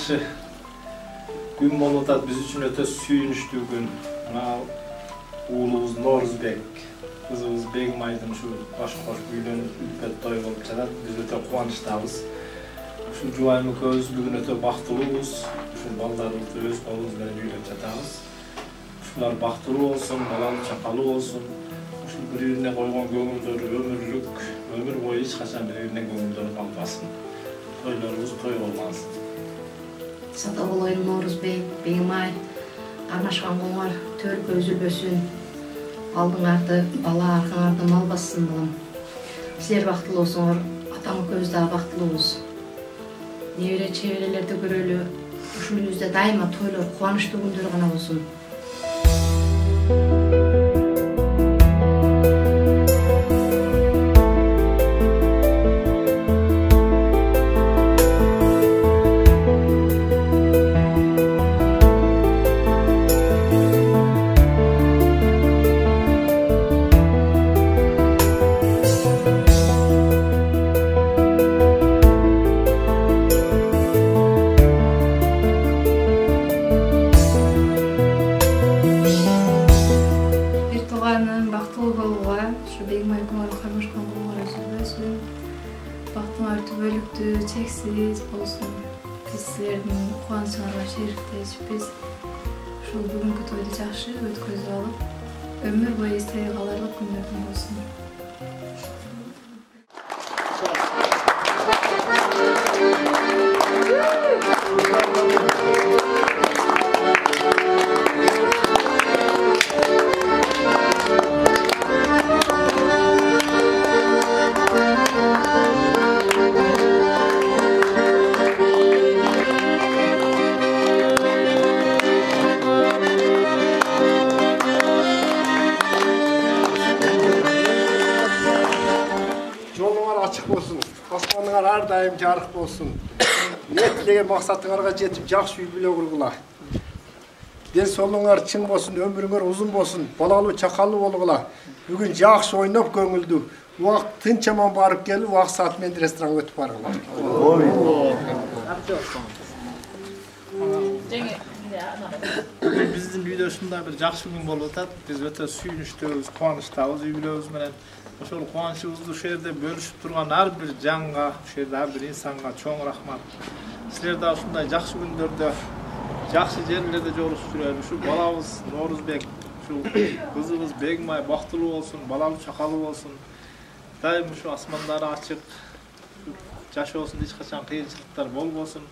жакшы gün болуп атат. Биз үчүн өтө сүйүнүчтүү күн. Мына уулубуз Норузбек, кызыбыз Бегмайдын ушу баш-кош үйлөнүп үлпөт той болуп жатат. Биз өтө кубанычтабыз. Ушу жубайым экөөбүз бүгүн өтө бактылуубуз. Ушу балдарыбызды өз колубуз менен үйлөтүп жатабыз. Ушулар бактылуу болсун, балалуу чакалуу болсун. Ушу бири-бирине койгон көңүлдөрү өмүрлүк, өмүр бою эч качан бири-бирине көңүлдөрү калбасын. Тойлорубуз той болбасын. Сата болойын Норузбек, Бегмай, кармашкан коңор төркө үзүлбөсүн. Алдыңарды бала аркаңардан албасын балам. Силер бактылуу болсоңор, атаң экөөбүз дагы бактылуубуз. Небере чеберелерди көрөлү. Ушул үйүбүздө дайыма тойлор, кубанычтуу күндөр гана болсун. Çeksiz olsun. Bizlerin kuançlarına şerifteyiz. Şu bugünkü toyda жақсы өткөзүп алып, ömür boyu isteye kalarlık günlerden olsun. Asmanlar her daim jarık olsun. Niyetligen maksatыңарга жетip жакшы үй бүлө кургула. Ден соолуңар чың болсун, өмүрүңөр узун болсун, балалуу чакалуу болгула. Бүгүн жакшы ойноп көңүлдүү. Убакыт тынч аман барып келип, убакыт саат менен ресторанга өтүп баргыла. Биздин үйдө ушундай бир жакшы күн болуп атат. Биз өтө сүйүнүчтүүбүз, кубанычтабыз үй бүлөбүз менен. Ошол кубанычыбызды ушул жерде бөлүшүп турган ар бир жанга, ушул жерде ар бир инсанга чоң рахмат. Силер да ушундай жакшы күндөрдө, жакшы жерлерде жолугушуп жүрөлү. Ушу балабыз Норузбек, ушу кызыбыз Бегмай бактылуу болсун, балалуу чакалуу болсун. Дайым ушу асмандары ачык, жашоосунда эч качан кыйынчылыктар болбосун.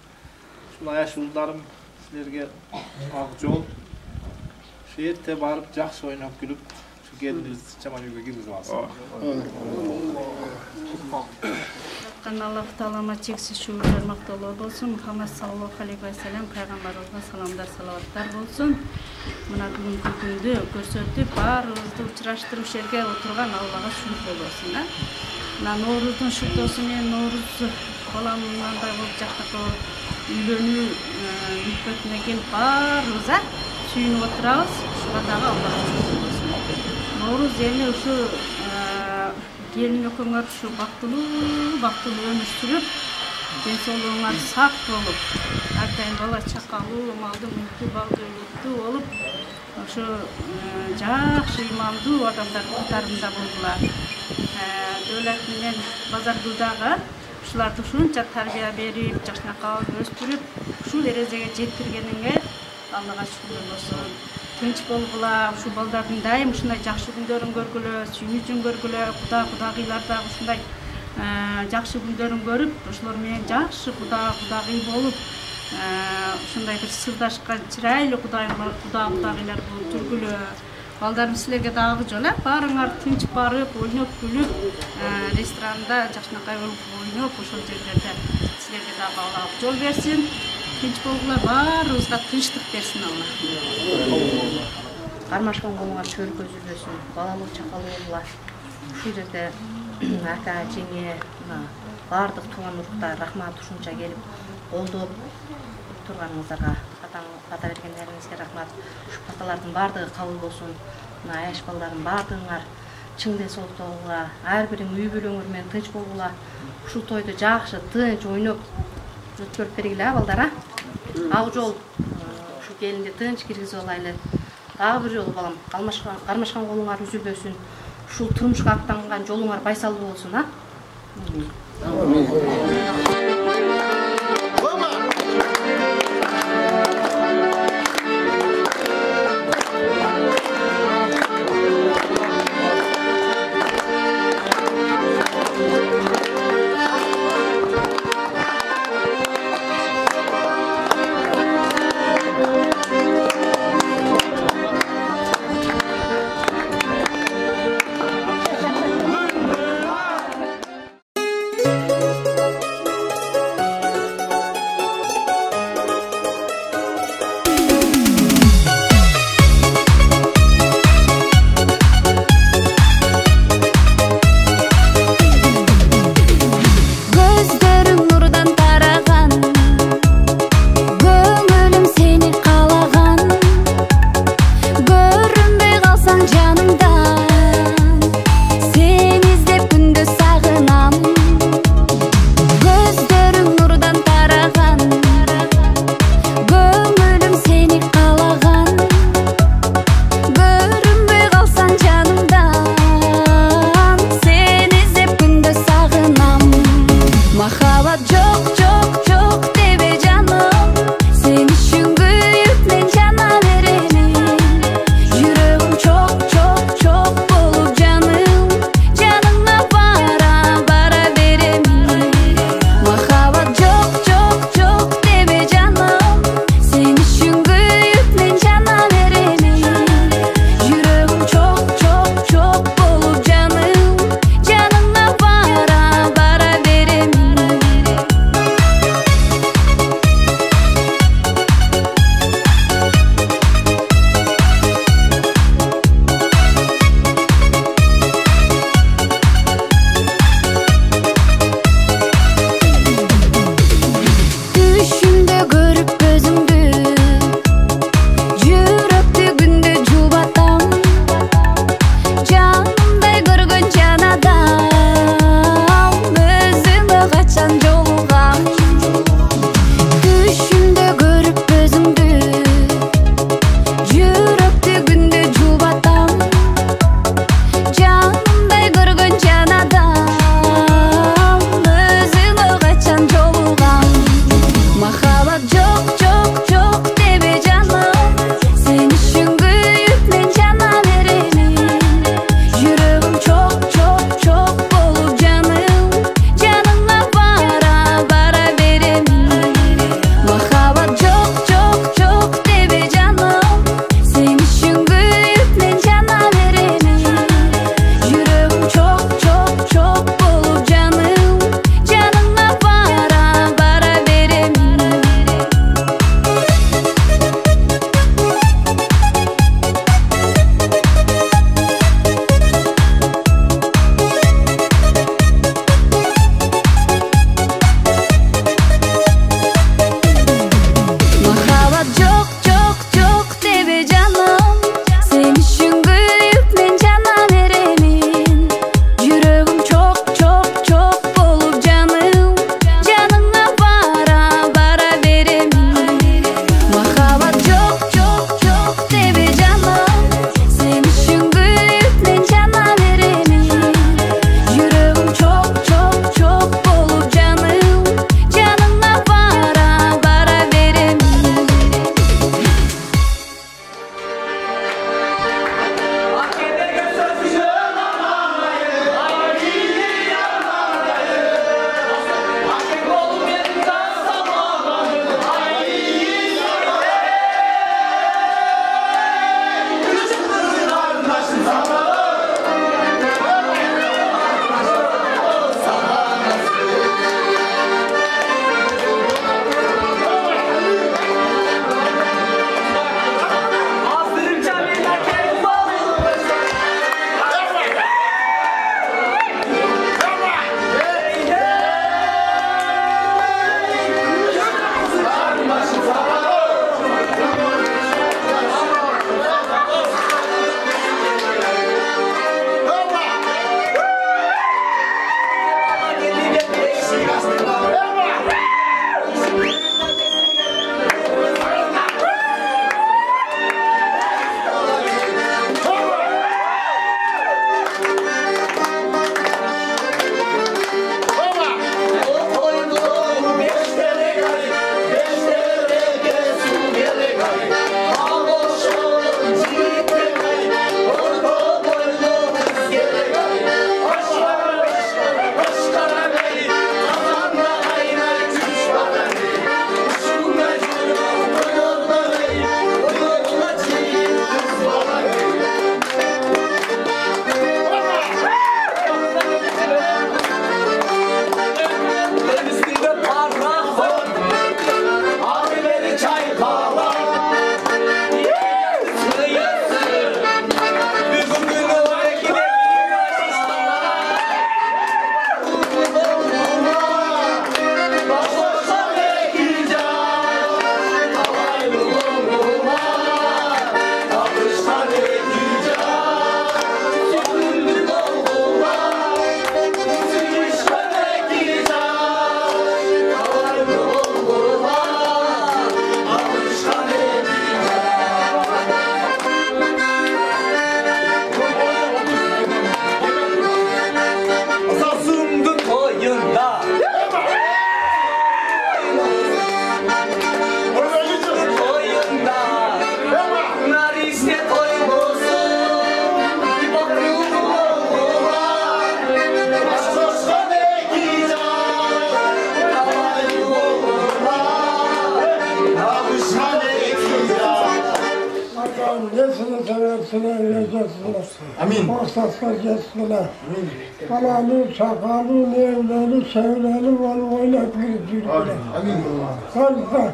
Ушул аяшуулдарым силерге ак жол. Ушу эрте барып жакшы ойноп күлүп geldiğiniz çaman yüge girgizip alsın. Allah Teala'ma çeksiz şükürler maqtaulар болсын. Muhammed sallallahu aleyhi ve sellem peygamberimize salamlar, salavatlar bolsun. Mına бүгүнкү күндү көрсөтүп, баарыбызды учураштырып жерге отурган Аллага шүкүр болсун. Мына Норуздун шуктосу менен Норуз баламындай болуп жактап үйлөнүү үлпөтүнө келип баарыбыз сүйүнүп отурабыз. Ушуга дагы Аллага шүкүр болсун. Норуз эми ушу келин экөөңөр ушу бактылуу өмүр сүрүп, ден соолугуңар сак болуп, ар дайым бала чакалуу, малдуу мүлктүү, багдуулуктуу болуп, ушу жакшы ыймандуу адамдардын катарында болгула. Дөлөт менен Базаргүл дагы ушуларды ушунча тарбия берип, жакшынакай өстүрүп, ушул эрежеге жеткиргениңе Аллага шүкүр болсун. Тынч болгула, ушу балдардын дайым ушундай жакшы күндөрүн көргүлө, сүйүнүчүн көргүлө, кудагыйлар дагы ушундай жакшы күндөрүн көрүп, ошолор менен жакшы кудагый болуп, ушундай бир сырдашкан чырайлуу кудагыйлар болуп жүргүлө. Балдарым силерге дагы жол, баарыңар тынч барып, ойноп күлүп, ресторанда жакшынакай болуп ойноп, ошол жерлерде силерге дагы Алла жол берсин. Тынч болгула, баарыбызга тынчтык берсин Алла. Кармашкан коңор төркө үзүлбөсүн, балалуу чакалуу болгула. Ушул жерде ата, жеңе, баардык тууган уруктар рахмат ушунча келип, колдоп турганыңыздарга, бата бергендериңизге рахмат. Ушу баталардын баардыгы кабыл болсун. Мына аяш балдардын баардыгыңар чың ден соолукта болгула, ар бириң үй бүлөңөр менен тынч болгула. Ушул тойду жакшы, тынч ойноп өткөрүп бергиле балдар. ак жол ушу келинди тынч киргизип алайлы. Дагы бир жолу балам, кармашкан колуңар үзүлбөсүн. Ушул турмушка аттанган жолуңар байсалуу болсун, а? seversine vereceksine. Amin. Maksatla geçsine. Kalalı, çakalı, nevleri, çevreli, oynat bir Amin. Kalpte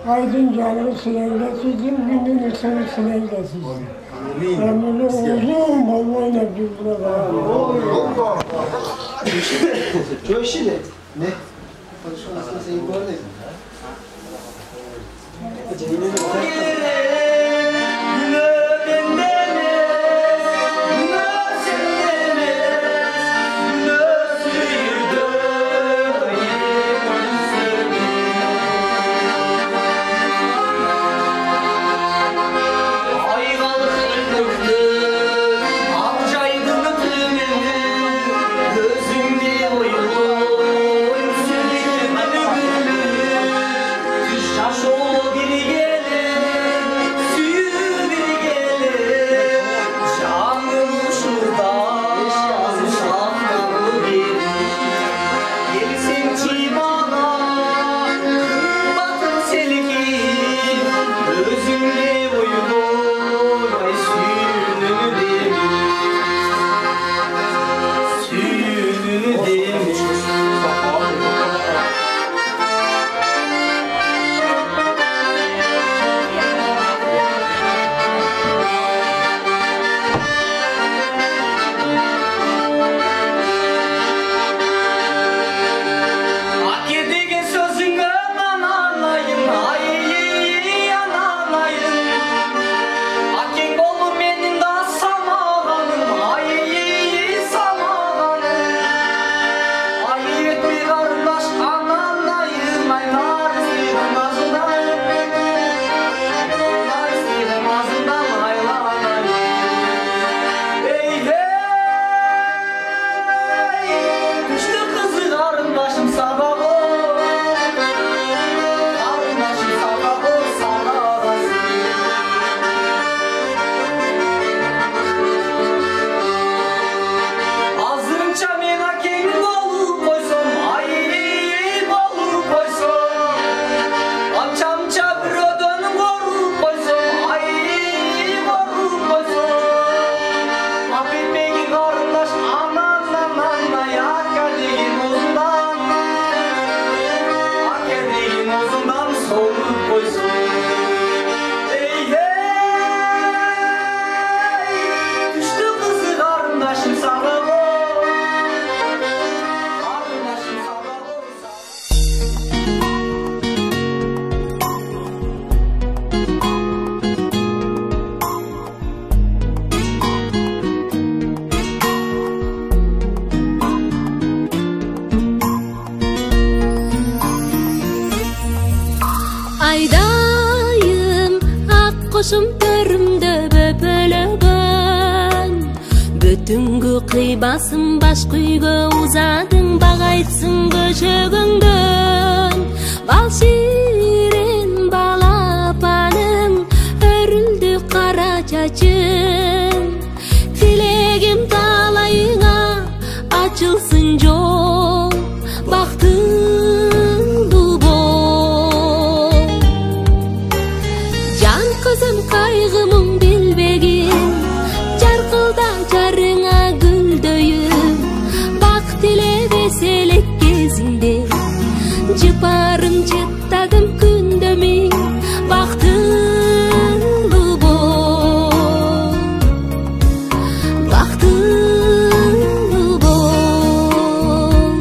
aydın canını sinirlesizin, gününü seni sinirlesizin. Ömrünü uzun bol oynat bir Coşu ne? Konuşmasını sen gördün. Koşum törümde böpölөгөн Бүтүнгү кыйбасым баш күйгө узадың Багайтсың көчөгөңдөн Бал ширин балапаның Өрүлдү кара чачың Тилегим талайыңа ачылсын жол Бактыңдуу бол Жан кызым кайгымың билбегин Жаркылда жарыңа гүлдөйүм Бак тилеп эселек кезинде Жыпарым жыттадым күндөмиң Бактыңдуу бол Бактыңдуу бол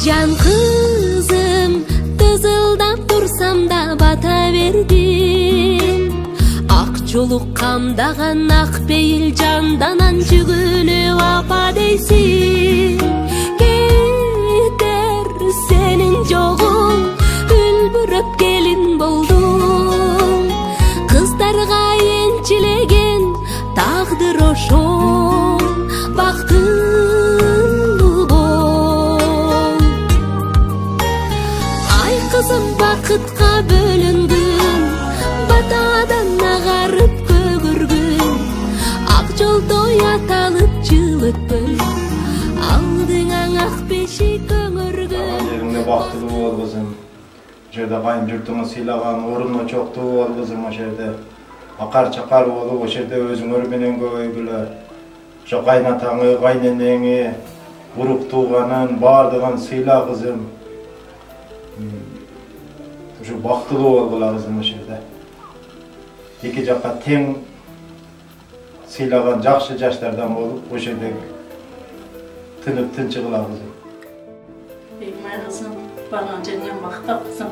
Жан кызым тызылдап турсам да бата бердим Ак жолук камдаган ак пейил жанданан жүгүнүп апа дейсиң Кетер сенин жогуң үлбүрөп келин болдум Кыздарга энчилеген тагдыр ошол бактыңдуу бол Ай кызым бакытка бөлүнгүн Батадан агарып көгөргүн Ак жолдо яталып жыл өтпөй Алдыңаң ак бешик көңөргөн Жериңде бактылуу бол кызым. Жерде кайын журтуңу сыйлаган орунуна чоктуу бол кызым о жерде. akar çakar bolup o şerde özüңөр menен köböygüler. Oşo kaynataňy, kayneneňi, uruk tuğanın, bardygyn syla kızım. Oşo baktılуу bolgular kızım o şerde. İki jakka teң sylagan jakşı jaşlardan bolup o şerde tınıp tınçıgılar kızım. Begimay kızım, baran jeniyem maktab kızım.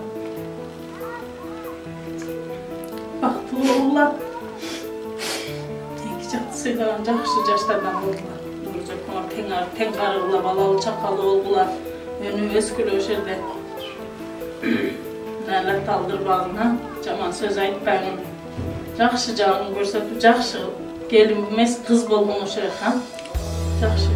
Baktılуу bolgular. İki jakka sylagan jakşı jaşlardan boldular. Teң karıgılar, balalı çakalı oldular. Önü öskülü o şerde. Näler taldırbağına, jaman söz aytpaýyn. Jakşı jagyn görsetip, jakşı gelin emes kız bolgun o şerden. Jakşı.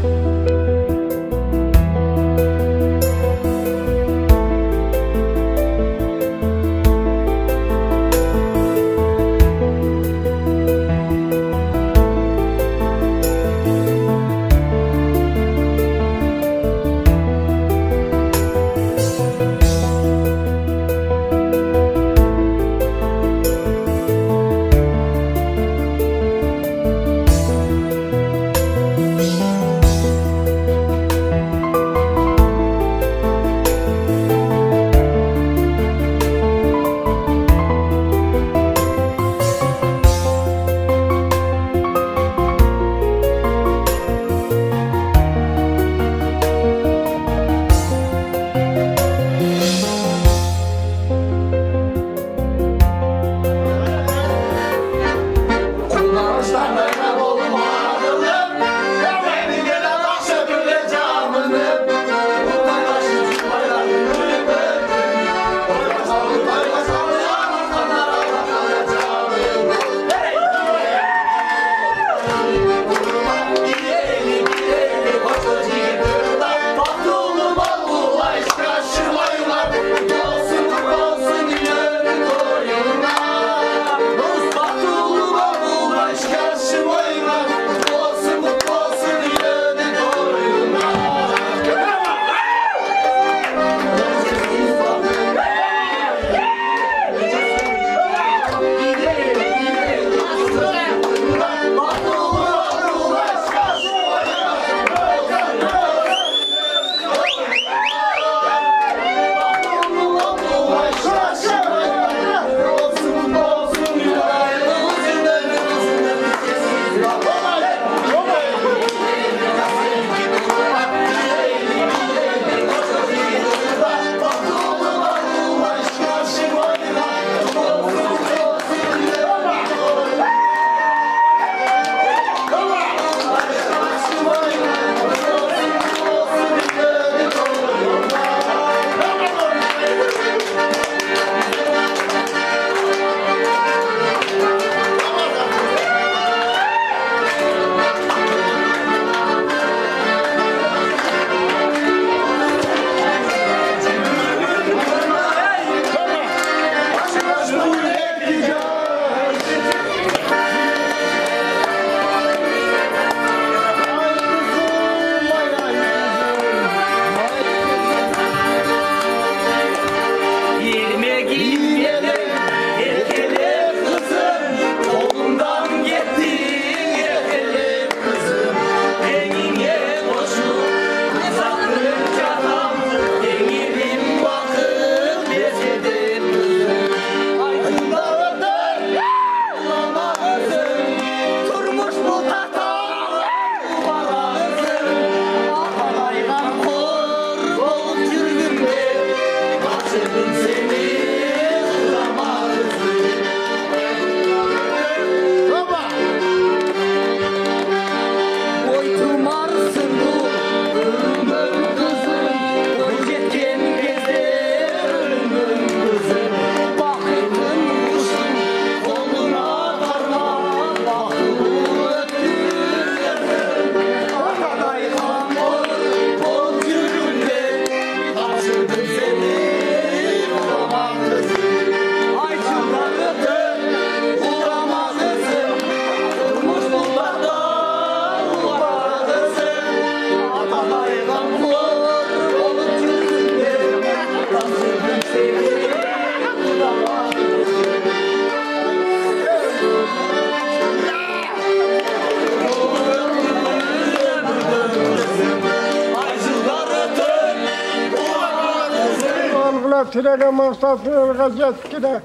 tilege maksatına yetti de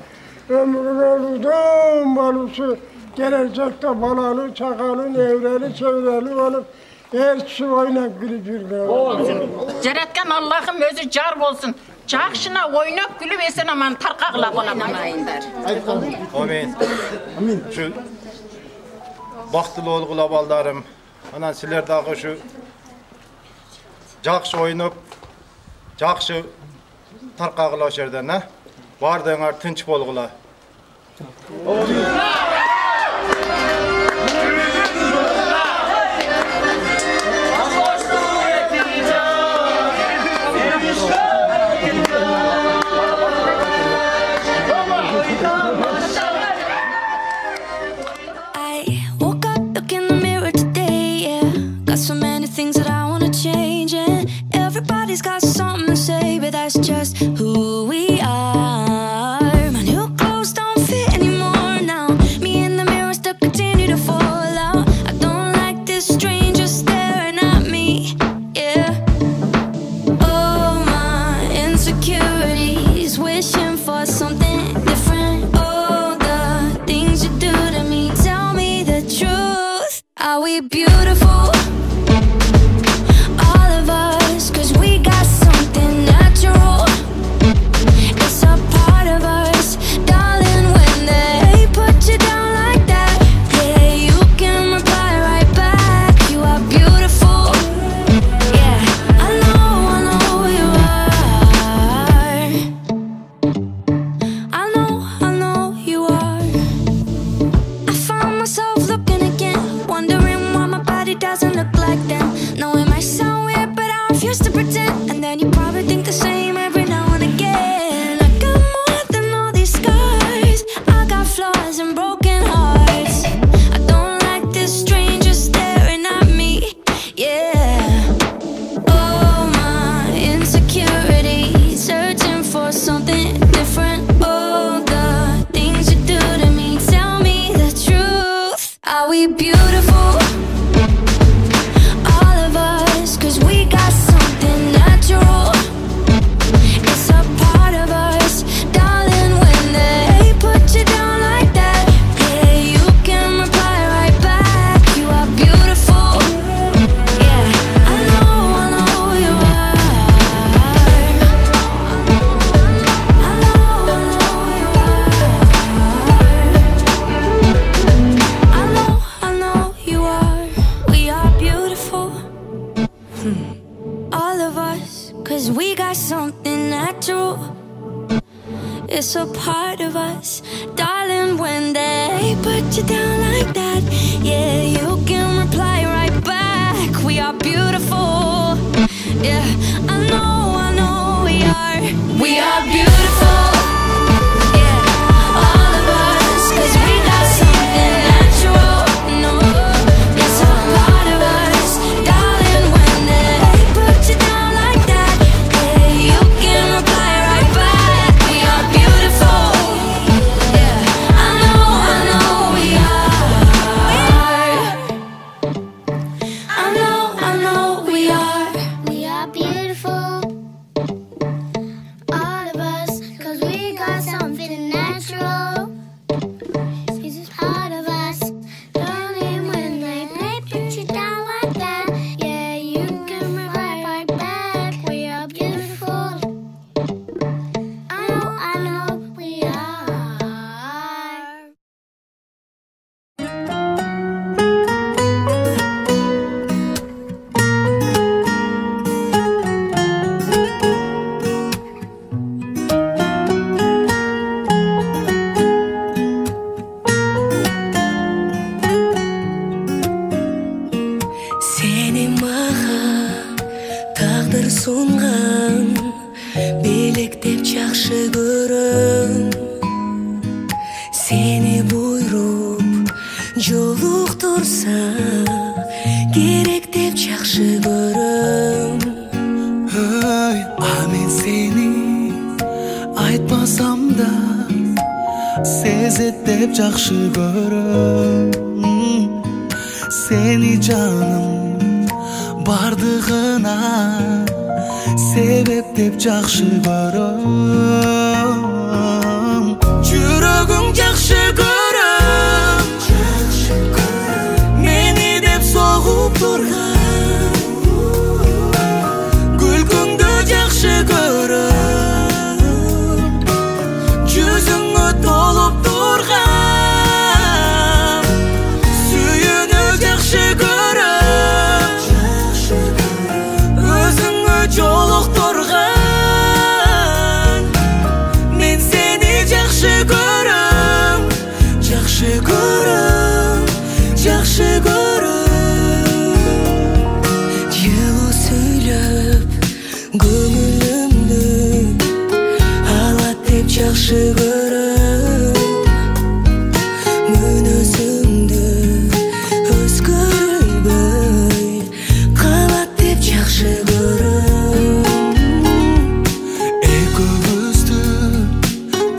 ömrün uzun balısı gelecekte balalı, çakalı, evreli, çevreli olup her kişi oynap gülüp yürüyor. Jaratgan Allah'ım özü jar bolsun. Жақшына ойнап күліп esen aman tarqaqla qonaman ayınдар. Amin. Amin. Şu baxtılı olğula baldarım. Anan sizler dağı şu жақшы oynap, жақшы tarqaqla o yerden ha. Bardığınar tinç bolğula. Everybody's got something to say, but that's just who we are. My new clothes don't fit anymore now. Me in the mirror still continue to fall out. I don't like this stranger staring at me, yeah. Oh, my insecurities, wishing for something different. Oh, the things you do to me, tell me the truth. Are we beautiful? It's a part of us, darling, when they put you down like that, yeah, you can reply right back. We are beautiful, yeah, I know we are. We are beautiful, yeah, all of us, 'cause we got something natural. No, it's a part of us, darling, when they put you down like that, yeah, you can reply right back. We are beautiful, yeah, I know we are. I know we are. We are beautiful, all of us, 'cause we got something natural. It's just part of us, darling, when they put you down like that, yeah, you can reply right back. We are beautiful, I know we are. Seni mаған тағдыр сұнған белек деп жақсы көрім. Seni бұйрып жолықтырса керек деп жақсы көрім. Мен seni айтпасам да сезет деп жақсы көрім. Seni canım bardığına себеп деп жакшы көрөм жүрөгүң жакшы көрөм мени деп согуп турган күлкүңдү жакшы көрөм жүзүңө толуп турган сүйүүнү жакшы көрөм өзүңө жолуктурган мен сени жакшы көрөм жакшы көрөм жакшы көрөм жылуу сүйлөп көңүлүмдү алат деп жакшы көрөм мүнөзүңдү өзгөрбөй калат деп жакшы көрөм экөөбүздү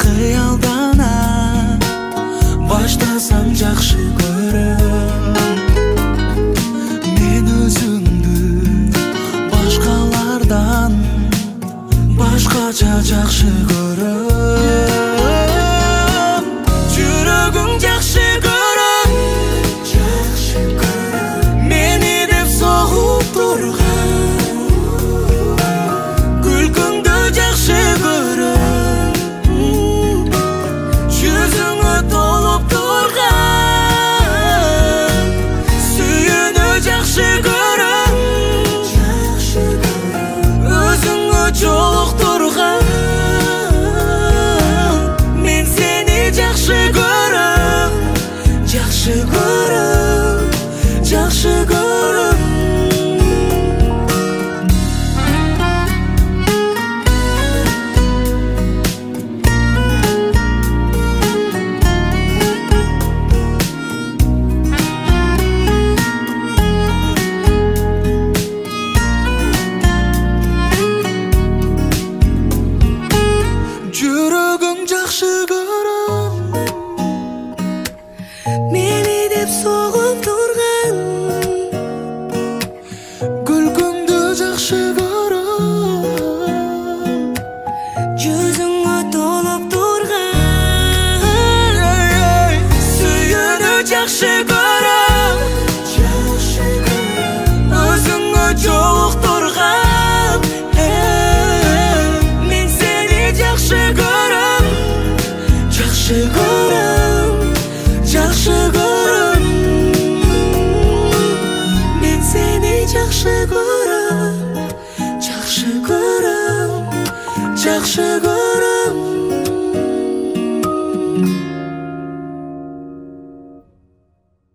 кыялдана баштасам жакшы көрөм мен өзүмдү башкалардан башкача жакшы көрөм жүрөгүң жакшы көрөм мени деп согуп турган күлкүңдү жакшы көрөм жүзүңө толуп турган сүйүүнү жакшы көрөм өзүңө жолуктурган мен сени жакшы көрөм жакшы көрөм жакшы көрөм жүрөгүң жакшы көрөм мени деп согуп турган күлкүңдү жакшы көрөм жүзүңө толуп турган сүйүүнү жакшы көрөм өзүңө жолуктурган мен сени жакшы көрөм жакшы көрөм жакшы көрөм мен сени жакшы көрөм жакшы көрөм жакшы көрөм It's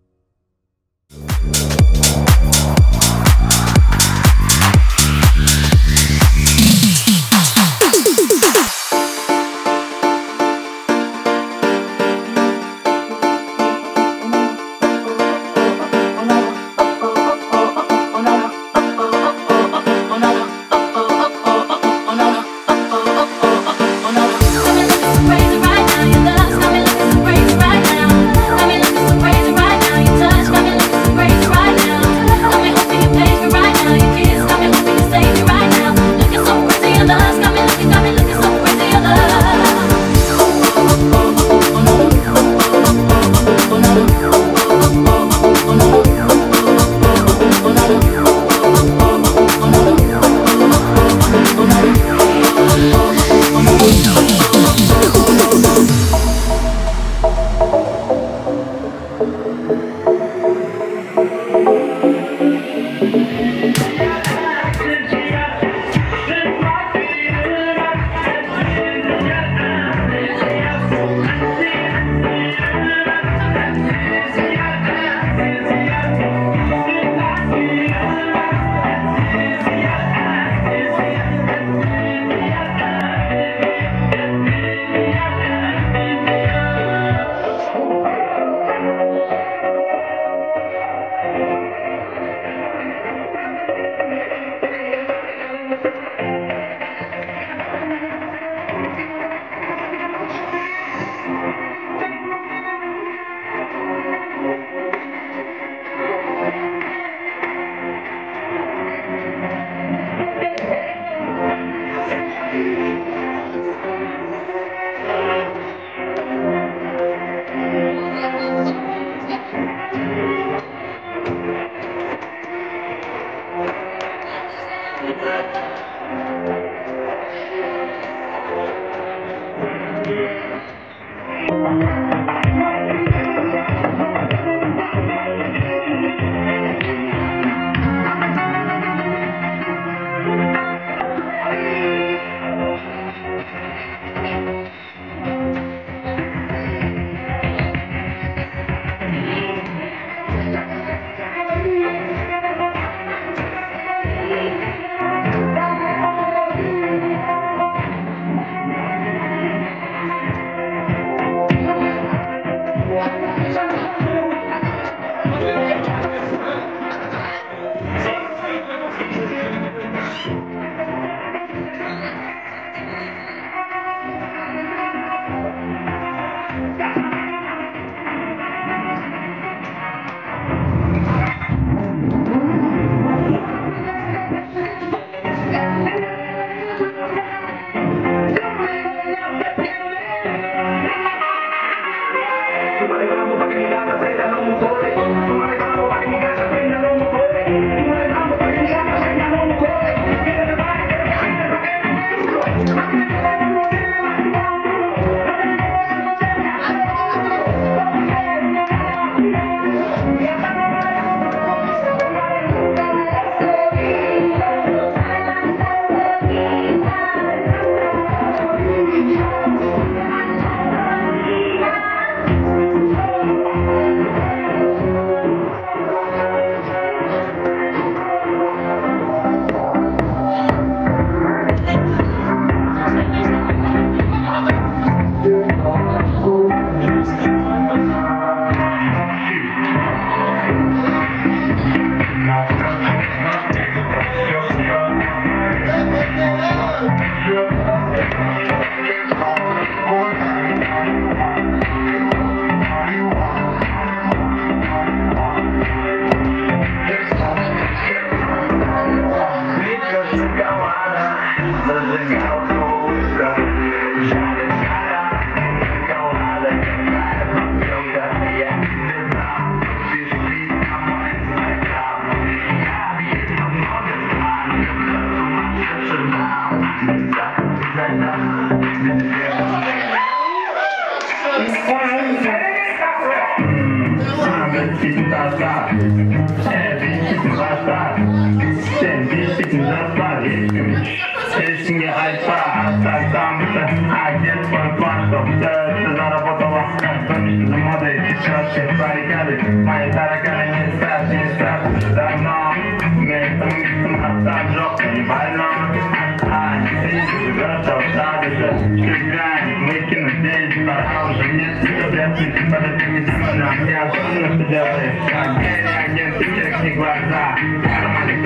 Erişinge aypa, hastasamısı, adet başlıkta, заработала, помешана модель, сейчас все баррикады, мои тараканы не спят, давно, местом остав жопы, не больно, готов статуса, шагами, выкинуть здесь, пора уже нет, подожди, нам не особенно, что делаешь, как агент, чекни глаза, нормальный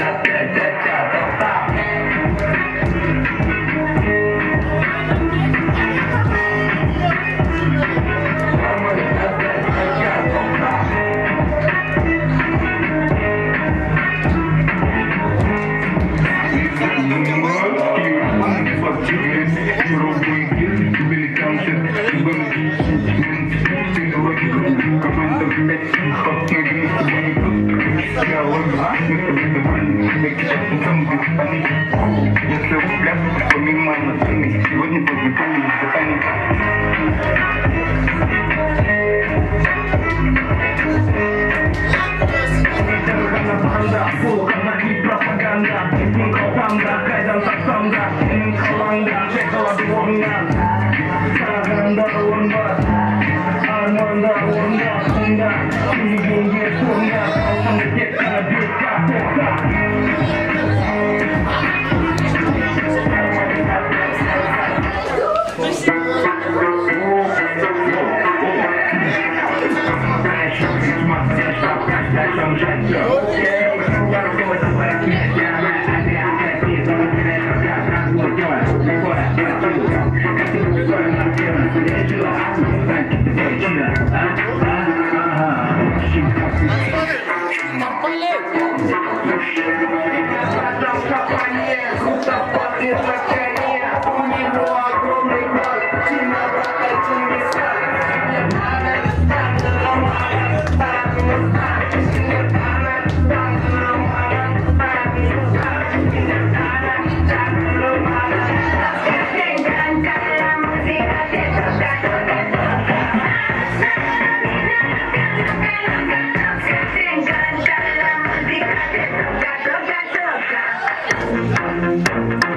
Если вплясать, помимо цены, сегодня подготовили Thank you.